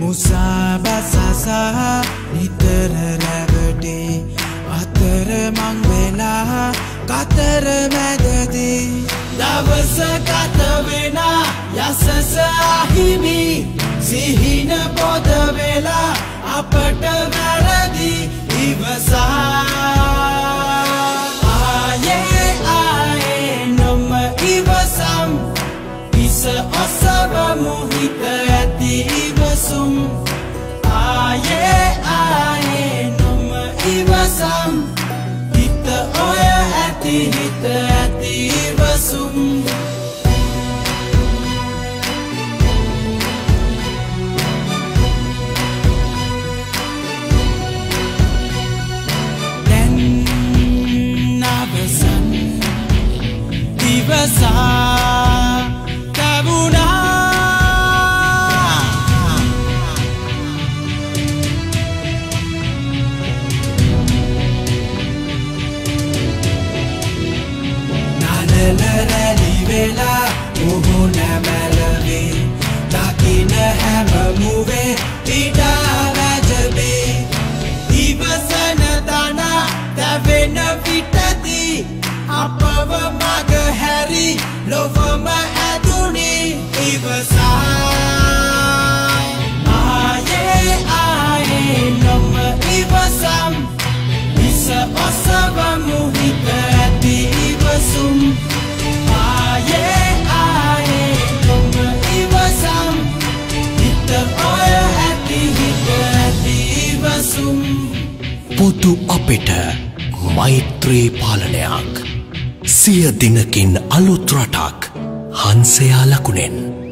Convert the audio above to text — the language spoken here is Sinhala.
මුසාබසසා නිතර රැවටේ අතර මං වෙලා කතර මැදදී දවස ගත වෙන යසස අහිමි සිහින පොද වෙලා අපට වැරදි ඉවසා ආයේ ආයේ නොම ඉවසම් පිස ඔසවමු හිත ඇති ඉවසුම් ආයේ ආයේ නොම ඉවසම් හිත ඔය ඇති හිත ඇති ඉවසුම් ඉවසා කැවුනා නනල රැලි වෙලා මුහුණ මැලවේ දකින හැම මුවේ පිටා වැජබේ ඉවසන තන දැවෙන පිටදී අපව මග හැරි ලොවම ඇදුනේ ඉවසා ආයේ ආයේ නොම ඉවසම් ඉස ඔසවමු හිත ඇති ඉවසුම් ආයේ ආයේ නොම ඉවසම් හිත ඔය ඇති හිත ඇති ඉවසුම් පොදු අපිට මෛත්‍රී පාලනයක් 100 දිනකින් අලුත් රටක් හංසයා ලකුණෙන්